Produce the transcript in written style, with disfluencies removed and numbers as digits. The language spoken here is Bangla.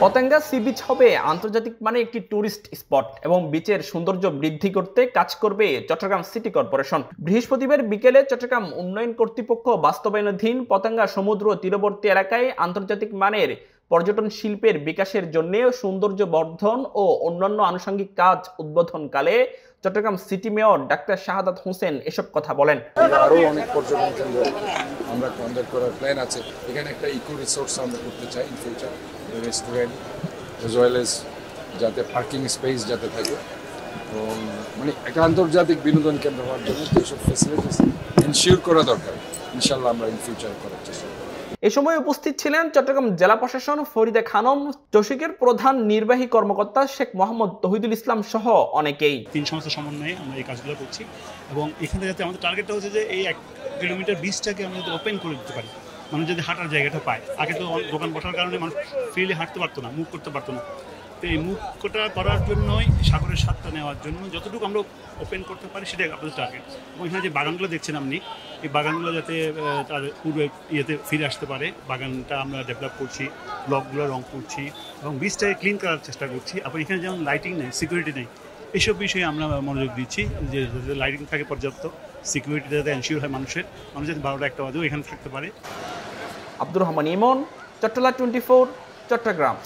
পতেঙ্গা সি বিচ হবে আন্তর্জাতিক মানে একটি টুরিস্ট স্পট এবং বিচের সৌন্দর্য বৃদ্ধি করতে কাজ করবে চট্টগ্রাম সিটি কর্পোরেশন। বৃহস্পতিবার বিকেলে চট্টগ্রাম উন্নয়ন কর্তৃপক্ষ বাস্তবায়নাধীন পতেঙ্গা সমুদ্র তীরবর্তী এলাকায় আন্তর্জাতিক মানের পর্যটন শিল্পের বিকাশের জন্য সৌন্দর্য বর্ধন ও অন্যান্য আনুষঙ্গিক কাজ উদ্বোধনকালে Chittagong city mayor doctor Shahadat Hossain এসব কথা বলেন। আরো অনেক পর্যটন কেন্দ্র আমরা কন্ডাক্ট করার প্ল্যান আছে। এখানে একটা ইকো রিসোর্স আমরা করতে চাই in future, restaurant as well as যাতে পার্কিং স্পেস যাতে থাকে, এবং মানে একটা আন্তর্জাতিক বিনোদন কেন্দ্র হওয়ার জন্য যেসব ফেসিলিটিস এনশিওর করা দরকার, ইনশাল্লাহ আমরা ইন ফিউচার করার চেষ্টা করব। এ সময় উপস্থিত ছিলেন চট্টগ্রাম জেলা প্রশাসন ফরিদা খানম, চসিকের প্রধান নির্বাহী কর্মকর্তা শেখ মোহাম্মদ তহিদুল ইসলাম সহ অনেকেই। 3 সংস্থার সমন্বয়ে আমরা এই কাজগুলো করছি এবং এখানে যাতে আমাদের টার্গেটটা হচ্ছে যে এই 1 কিলোমিটার বিচটাকে আমরা যাতে ওপেন করে দিতে পারি, মানুষ যদি হাঁটার জায়গাটা পায়। আগে তো দোকান বসার কারণে মানুষ ফ্রিলি হাঁটতে পারতো না, মুভ করতে পারতো না। তো এই মুভটা করার জন্যই সাগরের স্বাদটা নেওয়ার জন্য যতটুকু আমরা ওপেন করতে পারি সেটাই আপনাদের টার্গেট। এবং এখানে যে বাগানগুলো দেখছেন আপনি, এই বাগানগুলো যাতে তার পূর্বে ইয়েতে ফিরে আসতে পারে, বাগানটা আমরা ডেভেলপ করছি, ব্লকগুলো রং করছি এবং বিচটাকে ক্লিন করার চেষ্টা করছি। আবার এখানে যেমন লাইটিং নেই, সিকিউরিটি নেই, এইসব বিষয়ে আমরা মনোযোগ দিচ্ছি যে যাতে লাইটিং থাকে পর্যাপ্ত, সিকিউরিটি যাতে এনশিওর হয়, মানুষ যাতে 12টা 1টা বাজেও এখানে থাকতে পারে। আব্দুর রহমান ইমন, চট্টলা 24, চট্টগ্রাম।